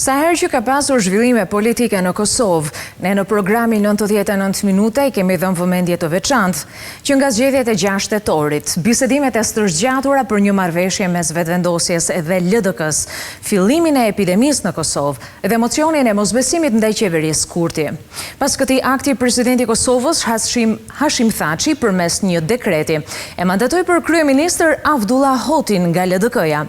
Sa herë që ka pasur zhvillime politike në Kosovë, ne në programin 99 minuta i kemi dhënë vëmendje të veçantë që nga zgjedhjet e 6 tetorit, bisedimet e stërgjatura për një marrëveshje mes vetëvendosjes dhe LDK-s, fillimin e epidemisë në Kosovë dhe emocionin e mosbesimit ndaj qeverisë Kurti. Pas këtij akti, presidenti i Kosovës Hashim Thaçi përmes një dekreti e mandatoi për kryeministër Avdullah Hotin nga LDK-ja.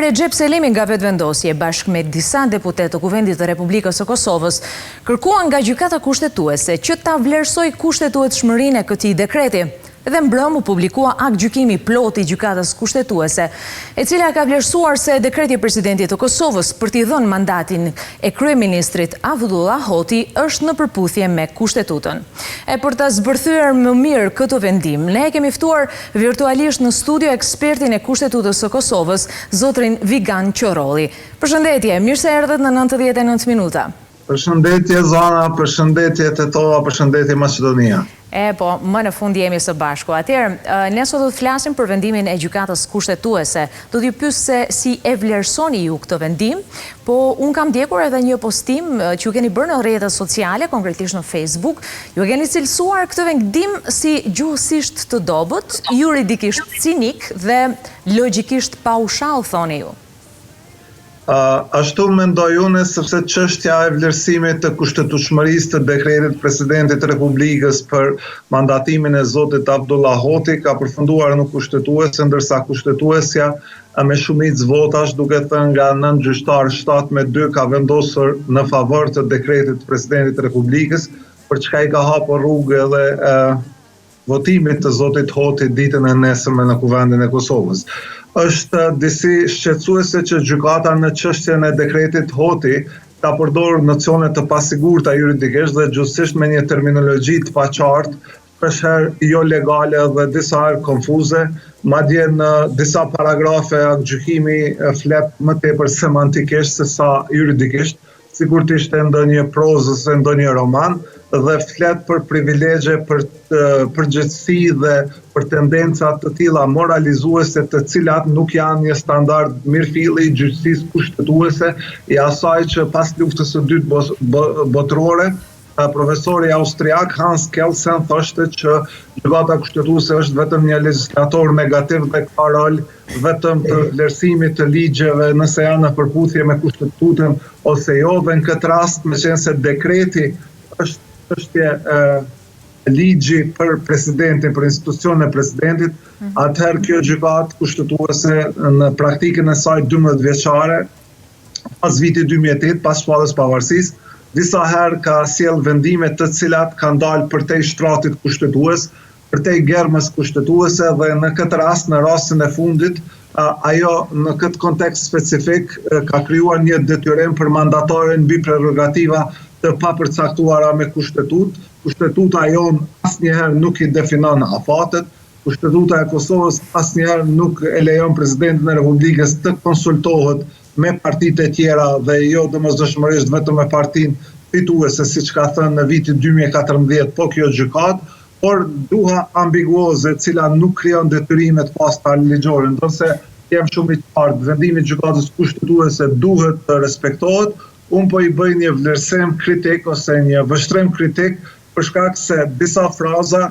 Recep Selimi nga vetëvendosje bashkë me disa deputet të Kuvendit të Republikës së Kosovës kërkuan nga gjykata kushtetuese që ta vlerësoj kushtetueshmërinë e këtij dekreti. Dhe mbrëm u publikua akt gjykimi plot i gjykatës kushtetuese, e cila ka vlerësuar se dekreti i presidentit të Kosovës për t'i dhënë mandatin e kryeministrit Avdullah Hoti është në përputhje me kushtetutën. E për ta zbërthyer më mirë këtë vendim, ne kemi ftuar virtualisht në studio ekspertin e Kushtetutës së Kosovës, zotrin Vigan Qorolli. Përshëndetje, mirë se erdhët në 99 minuta. Përshëndetje Zana, përshëndetje Tetova, përshëndetje Maqedonia. Po, më në fund jemi së bashku. Atëherë, ne sot do të flasim për vendimin e gjykatës kushtetuese. Do t'ju pyes se si e vlerësoni ju këtë vendim, po unë kam ndjekur edhe një postim që ju keni bërë në rrjetet sociale, konkretisht në Facebook. Ju keni cilësuar këtë vendim si gjuhësisht të dobët, juridikisht cinik dhe logjikisht paushall, thoni ju. Ashtu mendoj unë, sepse çështja e vlerësimit të kushtetueshmërisë të dekretit presidentit të Republikës për mandatimin e zotit Avdullah Hoti ka përfunduar në kushtetuese, ndërsa kushtetuesja me shumicë votash, duke thënë nga 9 gjyqtarë 7-2 ka vendosur në favor të dekretit të presidentit të Republikës, për çka i ka hapur rrugë edhe votimit të zotit Hoti ditën e nesërme në Kuvendin e Kosovës. Është disi shqetësuese që gjykata në çështjen e dekretit Hoti ka përdorur nocione të pasigurta juridikisht dhe gjithsesi me një terminologji të paqartë, shpeshherë jo legale dhe disa herë konfuze, madje në disa paragrafe gjykimi flet më tepër semantikisht se sa juridikisht, sikur të ishte ndonjë prozë ose ndonjë roman, dhe flet për privilegje, për përgjegjësi dhe për tendenca të tilla moralizuese të cilat nuk janë një standard mirëfilli i gjyqësisë kushtetuese, i asaj që pas luftës së dytë botërore, profesori austriak Hans Kelsen thoshte që gjykata kushtetuese është vetëm një legjislator negativ dhe ka rol vetëm të vlerësimit të ligjeve nëse janë në përputhje me kushtetutën ose jo, dhe në këtë rast, meqense dekreti është çështje ligji për presidentin, për institucionin e presidentit, atëherë kjo gjykatë kushtetuese në praktikën e saj 12 vjeçare, pas vitit 2008, pas shpalljes pavarësisë, disa herë ka sjell vendime të cilat kanë dalë përtej shtratit kushtetues, përtej germës kushtetuese dhe në këtë rast, në rastin e fundit, ajo në këtë kontekst specifik ka krijuar një detyrim për mandatorin mbi prerogativa të papërcaktuara me kushtetut. Kushtetuta jon asnjëherë nuk i definon afatet, kushtetuta e Kosovës asnjëherë nuk e lejon presidentin e Republikës të konsultohet me partitë e tjera dhe jo domosdoshmërisht vetëm me partinë fituese, siç ka thënë në vitin 2014, po kjo gjykatë, por duha ambiguoze, e cila nuk krijon detyrime të pasta ligjore, ndonse jam shumë i qartë, vendimi i gjykatës kushtetuese duhet të respektohet. Unë po i bëj një vlerësim kritik ose një vështrim kritik për shkak se disa fraza,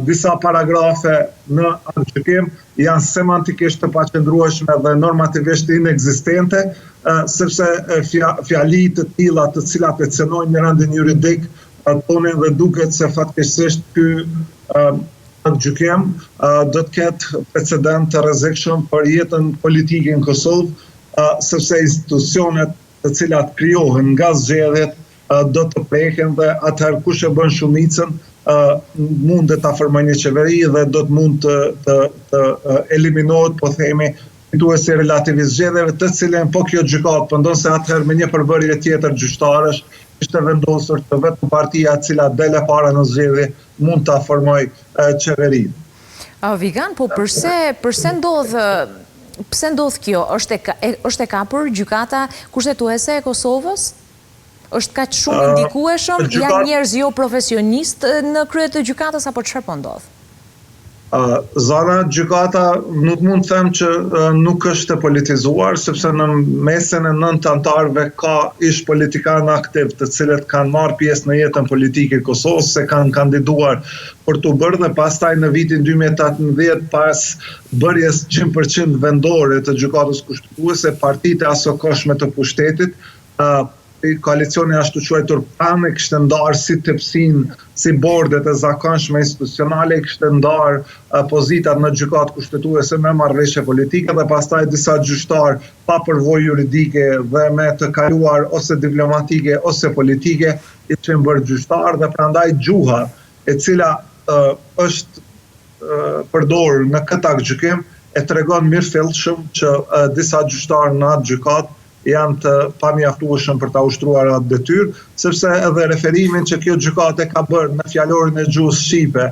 disa paragrafe në gjykim janë semantikisht të paqëndrueshme dhe normativisht inekzistente, sepse fjali të tilla të cilat e cënojnë në rendin juridik tonin dhe duket se fatkeqësisht ky gjykim do të ketë precedent të rrezikshëm për jetën politike në Kosovë, sepse institucionet të cilat krijohen nga zgjedhjet do të preken dhe atëherë kush e bën shumicën mund ta formojë një qeveri dhe do të mund të eliminohet, po themi, fituesi relativisht zgjedhjeve, të cilën po kjo gjykatë pëndon se atëherë me një përbërje tjetër gjyqtarësh ishte vendosur që vetëm partia e cila dele para në zgjedhje mund ta formojë qeverinë. Vigan, po pse ndodh kjo? Është e kapur gjykata kushtetuese e Kosovës? Është kaq shumë indikueshëm? Janë njerëz jo profesionistë në krye të gjykatës apo çfarë po ndodh? Zona gjykata nuk mund të them që nuk është e politizuar, sepse në mesin e 9 anëtarëve ka ish politikanë aktiv të cilët kanë marrë pjesë në jetën politike Kosovës, se kanë kandiduar për të bërë dhe pastaj në vitin 2018 pas bërjes 100% vendore të gjykatës kushtetuese, partitë e asokoshme të pushtetit, koalicioni ashtu quajtur PAN e kishte ndarë si tepsin, si bordet e zakonshme institucionale, kishte ndarë pozitat në gjykatë kushtetuese me marrëveshje politike dhe pastaj disa gjyqtar pa përvojë juridike dhe me të kaluar ose diplomatike ose politike ishin bërë gjyqtar dhe prandaj gjuha e cila është përdorur në këtë gjykim e tregon mirëfillshëm që disa gjyqtarë në atë gjykatë janë të pamjaftueshëm për ta ushtruar atë detyrë, sepse edhe referimin që kjo gjykatë ka bërë në fjalorin e gjuhës shqipe,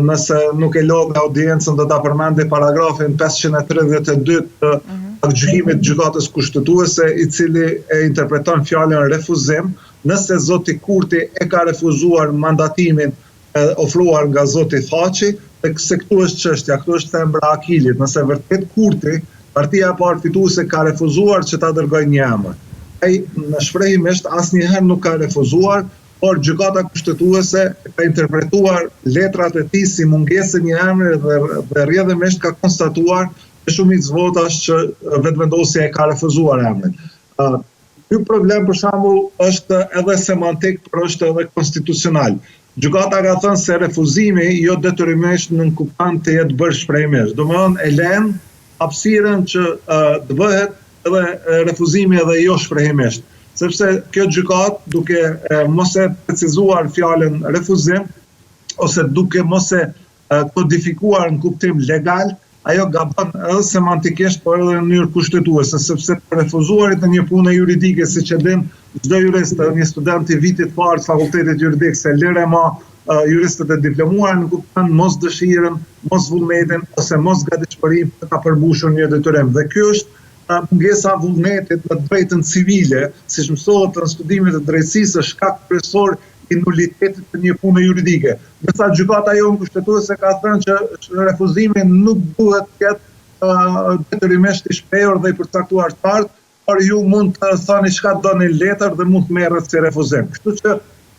nëse nuk e lodh audiencën do ta përmendë paragrafin 532 të gjykimit të gjykatës kushtetuese, i cili e interpreton fjalën refuzim, nëse zoti Kurti e ka refuzuar mandatimin ofruar nga zoti Thaçi, se këtu është çështja, këtu është thembra e akilit, nëse vërtet Kurti partia e parë fituese ka refuzuar që ta dërgojë një emër. Ai në shprehimisht asnjëherë nuk ka refuzuar, por gjykata kushtetuese ka interpretuar letrat e tij si mungesë një emri dhe rrjedhimisht ka konstatuar me shumicë votash që vetëvendosja e ka refuzuar emrin. Ky problem për shembull është edhe semantik, por është edhe konstitucional. Gjykata ka thënë se refuzimi jo detyrimisht nënkupton të jetë bërë shprehimisht. Domthonë e lën hapësirën që të bëhet edhe refuzimi edhe jo shprehimisht. Sepse kjo gjykatë duke mos e precizuar fjalën refuzim ose duke mos e kodifikuar në kuptim legal, ajo gabon edhe semantikisht, por edhe në mënyrë kushtetuese, sepse të refuzuarit në një punë juridike, siç e din çdo jurist, një student i vitit parë të fakultetit juridik, se lëre ma juristët e diplomuar nuk kupton mos dëshirën, mos vullnetin ose mos gatishmërinë për ta përmbushur një detyrim. Dhe ky është mungesa e vullnetit në drejtën civile, siç mësohet në studimet e drejtësisë, është shkak kryesor i nulitetit të një pune juridike. Ndërsa gjykata jonë kushtetuese ka thënë që refuzimi nuk duhet të jetë detyrimisht i shprehur dhe i përcaktuar qartë, por ju mund të thoni çka doni në letër dhe mund të merret si refuzim. Kështu që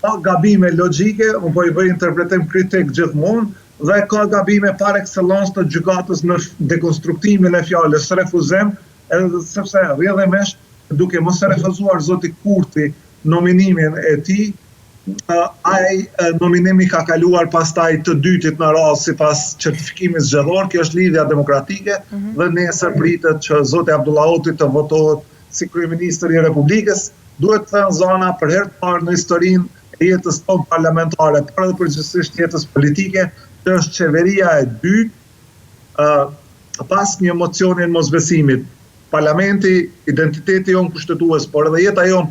ka gabime logjike, unë po i bëj interpretim kritik gjithmonë, dhe ka gabime par excellence të gjykatës në dekonstruktimin e fjalës refuzim, edhe sepse rrjedhimisht duke mos e refuzuar zoti Kurti nominimin e tij, ai nominimi ka kaluar pastaj të dytit në radhë sipas certifikimit zgjedhor. Kjo është lidhja demokratike dhe nesër pritet që zoti Abdullahoti të votohet si kryeministër i Republikës. Duhet të thënë zona për herë të parë në historinë e jetës tonë parlamentare, por edhe përgjithsisht jetës politike, që është qeveria e dytë pas një mocioni mosbesimit. Parlamenti, identiteti jonë kushtetues, por edhe jeta jonë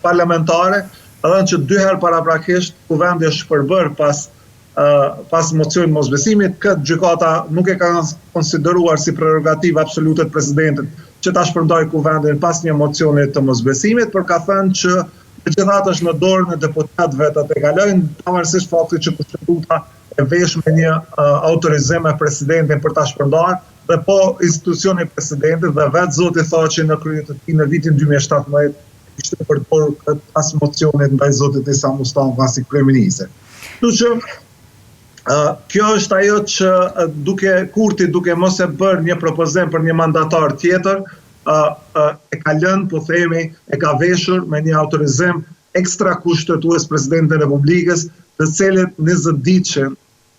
parlamentare, edhe që 2 herë paraprakisht kuvendi është shpërbër pas mocionit mosbesimit, këtë gjykata nuk e ka konsideruar si prerogativë absolute të presidentit që ta shpërndoj kuvendin pas një mocioni të mosbesimit, por ka thënë që megjithatë është në dorën e deputetëve ta tekalojnë, pavarësisht faktit që kushtetuta e vesh me një autorizim e presidentin për ta shpërndarë, dhe po institucioni presidentit dhe vetë zoti Thaçi në krye të tij në vitin 2017 ishte përdorur këtë as mocionit ndaj zotit Isa Mustafa si kryeministër. Kështu që kjo është ajo që Kurti duke mos e bërë një propozim për një mandatar tjetër, e ka lënë, po themi, e ka veshur me një autorizim ekstra kushtetues presidentin e Republikës, të cilët 20 ditëshin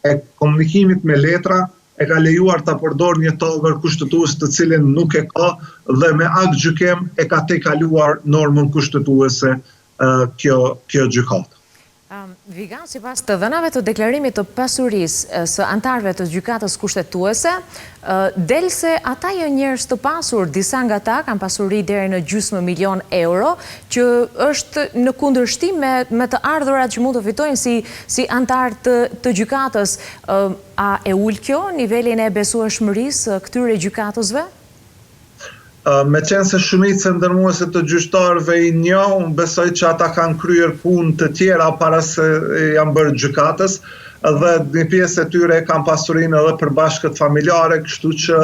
e komunikimit me letra e ka lejuar ta përdor një tavër kushtetues të cilin nuk e ka dhe me akt gjykim e ka tejkaluar normën kushtetuese kjo gjykatë. Vigan, sipas të dhënave të deklarimit të pasurisë së antarëve të gjykatës kushtetuese, del se ata janë njerëz të pasur, disa nga ta kanë pasuri deri në €1/2 milion, që është në kundërshtim me të ardhurat që mund të fitojnë si antar të gjykatës. A e ul kjo nivelin e besueshmërisë këtyre gjykatësve? Me qenë se shumica ndërmuese të gjyqtarëve i njoh, unë besoj që ata kanë kryer punë të tjera para se janë bërë gjykatës. dhe një pjesë e tyre kanë pasurinë edhe përbashkët familjare, kështu që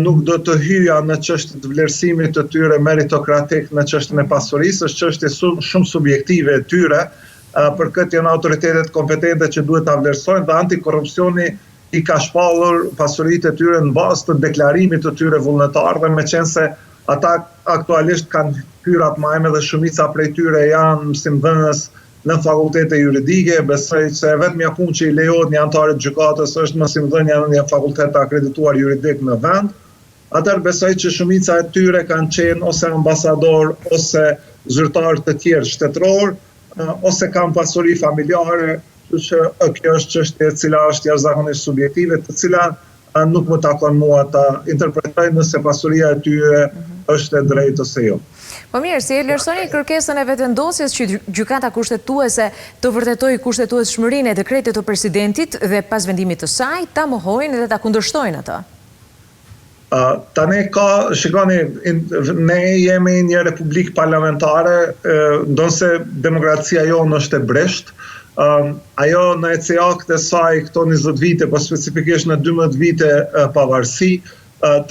nuk do të hyja në çështje të vlerësimit të tyre meritokratik në çështjen e pasurisë, është çështje shumë subjektive e tyre, për këtë janë autoritetet kompetente që duhet ta vlerësojnë dhe antikorrupsioni i ka shpallur pasuritë e tyre në bazë të deklarimit të tyre vullnetar dhe meqense ata aktualisht kanë hyrat majme dhe shumica prej tyre janë mësimdhënës në fakultete juridike, besoj se vetmja punë që i lejohet një antarit gjykatës është mësimdhënia në një fakultet akredituar juridik në vend. Atëherë besoj që shumica e tyre kanë qenë ose ambasador ose zyrtar të tjerë shtetëror, ose kanë pasuri familjare, që kjo është çështje e cila është jashtëzakonisht subjektive, të cilat nuk më takon mua ta interpretoj nëse pasuria e tyre është e drejtë ose jo. Po mirë, si e vlerësoni kërkesën e vetëvendosjes që gjykata kushtetuese të vërtetoj kushtetueshmërinë e dekretit të presidentit dhe pas vendimit të saj ta mohojnë dhe ta kundërshtojnë atë? Tani shikoni, ne jemi një republikë parlamentare, ndonse demokracia jonë është e bresht, ajo në ECA-k e saj këto 20 vite, po specifikisht në 12 vite pavarësi,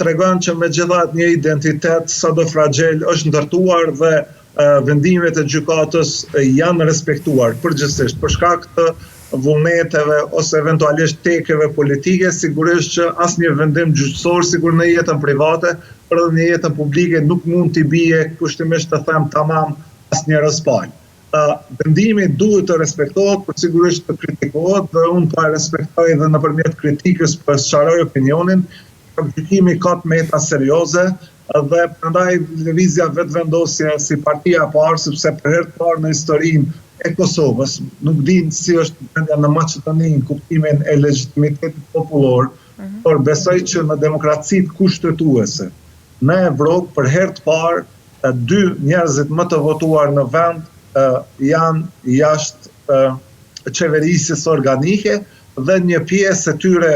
tregon që megjithatë një identitet sado fragjel është ndërtuar dhe vendimet e gjykatës janë respektuar përgjithsisht për shkak të vullneteve ose eventualisht tekeve politike, sigurisht që asnjë vendim gjyqësor, sigur në jetën private, por edhe në jetën publike nuk mund t'i bie kushtimisht të them tamam asnjërs palë. Vendimi duhet të respektohet, por sigurisht të kritikohet dhe unë po e respektoj dhe nëpërmjet kritikës po sqaroj opinionin. Gjykimi ka të meta serioze dhe prandaj lëvizja vetëvendosje si partia e parë, sepse për herë të parë në historinë e Kosovës, nuk din si është gjendja në Maqedoni në kuptimin e legitimitetit popullor, por besoj që në demokracitë kushtetuese në Evropë për herë të parë dy njerëzit më të votuar në vend janë jashtë qeverisjes organike dhe një pjesë e tyre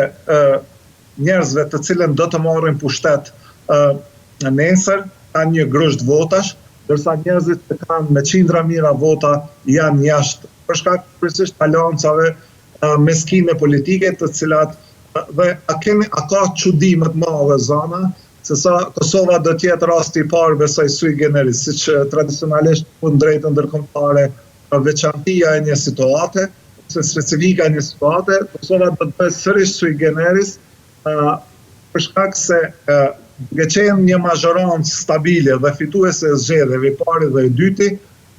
njerëzve të cilën do të marrin pushtet nesër kanë një grusht votash, ndërsa njerëzit që kanë me qindra mijëra vota janë jashtë për shkak kryesisht aleancave meskine politike të cilat dhe a ka çudi më të madhe zona se sa Kosova do të jetë rasti i parë besoj sui generis, siç tradicionalisht punë drejtë ndërkombëtare veçantia e një situate ose specifika e një situate, Kosova do të bëhet sërish sui generis për shkak se duke qenë një mazhorancë stabile dhe fituese e zgjedhjeve i pari dhe i dyti,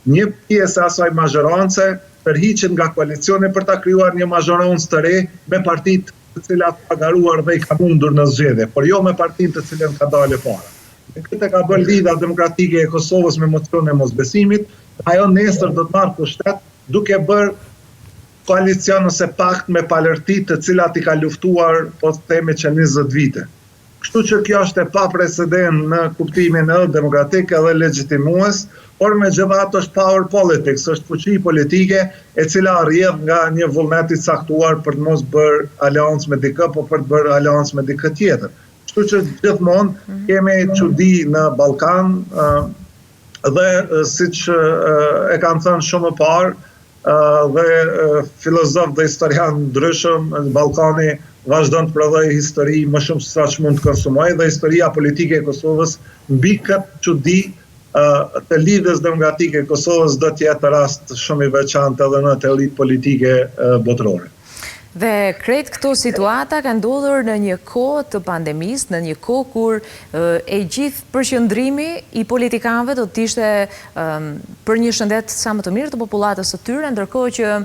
një pjesë e asaj mazhorance tërhiqet nga koalicioni për ta krijuar një mazhorancë të re me partitë të cilat ka garuar dhe i ka mundur në zgjedhje, por jo me partinë të cilën ka dalë para. Këtë ka bërë Lidhja Demokratike e Kosovës me mocionin e mosbesimit, ajo nesër do të marrë pushtet duke bërë koalicion ose pakt me palërtit të cilat i ka luftuar po të themi që 20 vite. Kështu që kjo është e pa precedent në kuptimin edhe demokratik edhe legitimues, por megjithatë është power politics, është fuqi politike e cila rrjedh nga një vullnet i caktuar për të mos bërë aleancë me dikë, po për të bërë aleancë me dikë tjetër. Kështu që gjithmonë kemi çudi në Ballkan dhe siç e kanë thënë shumë më parë dhe filozof dhe historian ndryshëm, Ballkani vazhdon të prodhojë histori më shumë se sa që mund të konsumojë dhe historia politike e Kosovës mbi këtë çudi të lidhjes demokratike e Kosovës do të jetë rast shumë i veçantë edhe në teoritë politike botërore. Dhe krejt këto situata kanë ndodhur në një kohë të pandemisë, në një kohë kur e gjithë përqendrimi i politikanëve do të ishte për një shëndet sa më të mirë të popullatës së tyre, ndërkohë që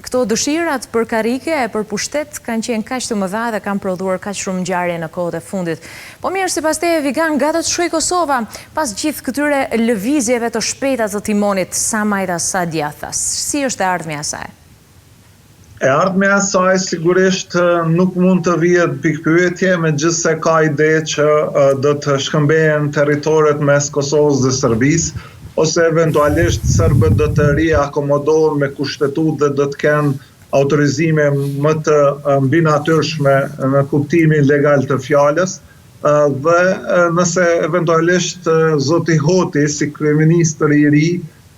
këto dëshirat për karrike e për pushtet kanë qenë kaq të mëdha dhe kanë prodhuar kaq shumë ngjarje në kohët e fundit. Po mirë, sipas teje Vigan, nga do të shkojë Kosova pas gjithë këtyre lëvizjeve të shpejta të timonit Samajta Sadiathas? Si është e ardhmja e saj? E ardhmja e saj sigurisht nuk mund të vihet pikpyetje, megjithse ka ide që do të shkëmbehen territoret mes Kosovës dhe Serbisë, ose eventualisht serbët do të riakomodohen me kushtetut dhe do të kenë autorizime më të mbinatyrshme në kuptimin legal të fjalës. Dhe nëse eventualisht zoti Hoti si kryeministër i ri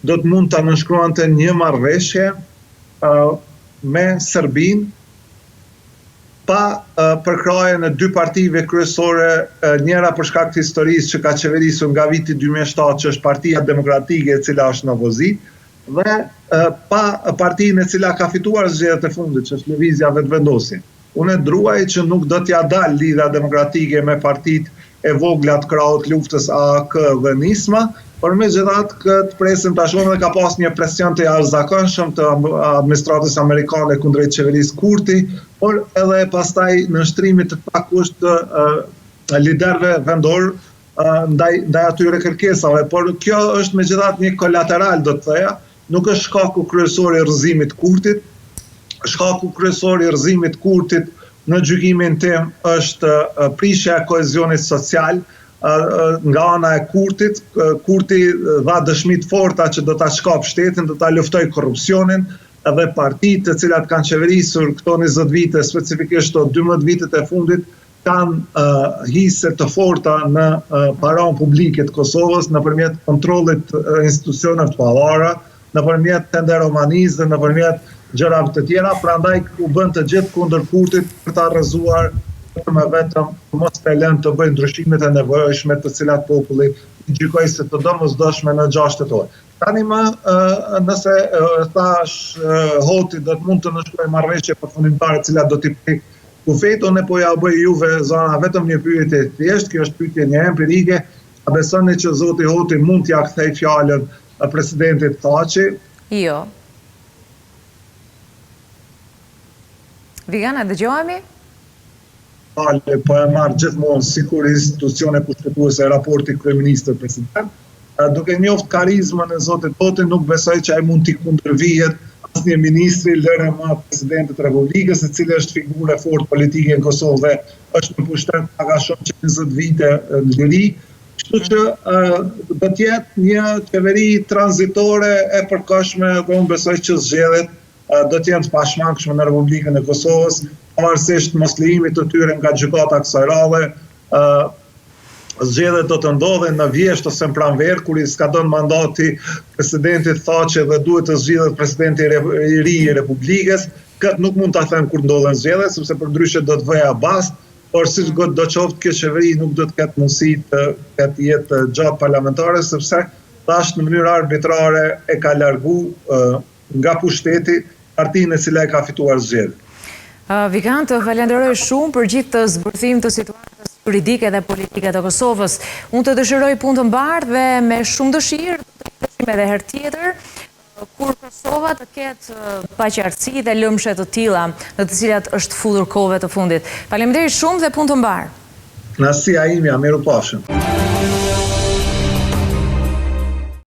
do të mund ta nënshkruante një marrëveshje me Serbinë, pa përkraje në dy partive kryesore, njëra për shkak të historisë që ka qeverisur nga viti 2007, që është Partia Demokratike e cila është në opozit, dhe pa partinë e cila ka fituar zgjedhjet e fundit, që është Lëvizja Vetëvendosje. Unë druaj që nuk do t'ja dalë Lidhja Demokratike me partitë e vogla të krahut luftës AK dhe Nisma, por megjithatë këtë presim tashmë dhe ka pas një presion të jashtëzakonshëm të administratës amerikane kundrejt qeverisë Kurti, por edhe pastaj në nështrimit të pakusht të liderëve vendor ndaj atyre kërkesave, por kjo është megjithatë një kolateral, do të thoya, nuk është shkaku kryesor i rrëzimit Kurtit. Shkaku kryesor i rrëzimit Kurtit në gjykimin tim është prishja e kohezionit social nga ana e Kurtit. Kurti dha dëshmi të forta që do ta shkap shtetin, do ta luftoj korrupsionin, edhe partitë të cilat kanë qeverisur këto 20 vite, specifikisht këto 12 vitet e fundit, kanë hise të forta në paranë publike të Kosovës nëpërmjet kontrollit institucioneve të pavara, nëpërmjet tenderomanisë dhe nëpërmjet gjërave të tjera, prandaj u bën të gjithë kundër Kurtit për ta rrëzuar vetëm mos të lënë të bëjnë ndryshimet e nevojshme të cilat populli gjykoi se të domosdoshme në 6 tetor. Tani më nëse thash Hoti do të mund të nënshkrojë marrëveshje përfundimtare të cilat do t'i prej kufet, unë po ja bëj juve zona vetëm një pyetje thjesht, kjo është pyetje një empirike, a besoni që zoti Hoti mund t'ia kthej fjalën presidentit Thaçi? Jo. Vigana, dëgjohemi? Po e marrë gjithmonë sikur institucione kushtetuese raporti kryeministër president. Duke njoft karizmën e zotit Hoti, nuk besoj që ai mund t'i kundërvihet asnjë ministri lëre më presidentit të Republikës, i cili është figurë e fortë politike në Kosovë dhe është në pushtet ka shumë që 20 vite në liri. Kështu që do të jetë një qeveri tranzitore e përkohshme dhe unë besoj që zgjedhjet do të jenë të pashmangshme në Republikën e Kosovës, pavarësisht mos lejimit të tyre nga gjykata kësaj radhe. Zgjedhjet do të ndodhen në vjesht ose në pranverë, kur i skadon mandati presidentit Thaçi dhe duhet të zgjidhet presidenti i ri i Republikës. Këtë nuk mund ta them kur ndodhen zgjedhjet, sepse përndryshe do të vëja bast, por siç do qoftë kjo qeveri nuk do të ketë mundësi të jetë gjatë parlamentare, sepse tash në mënyrë arbitrare e ka largu nga pushteti partinë e cila e ka fituar zgjedhjet. Vigan, të falenderoj shumë për gjithë të zbërthim të situatës juridike dhe politike të Kosovës. Unë të dëshiroj punë të mbarë dhe me shumë dëshirë të dëshime edhe herë tjetër, kur Kosova të ketë paqartësi dhe lëmshe të tilla në të cilat është futur kohëve të fundit. Faleminderit shumë dhe punë të mbarë. Nasia imja, mirupafshim.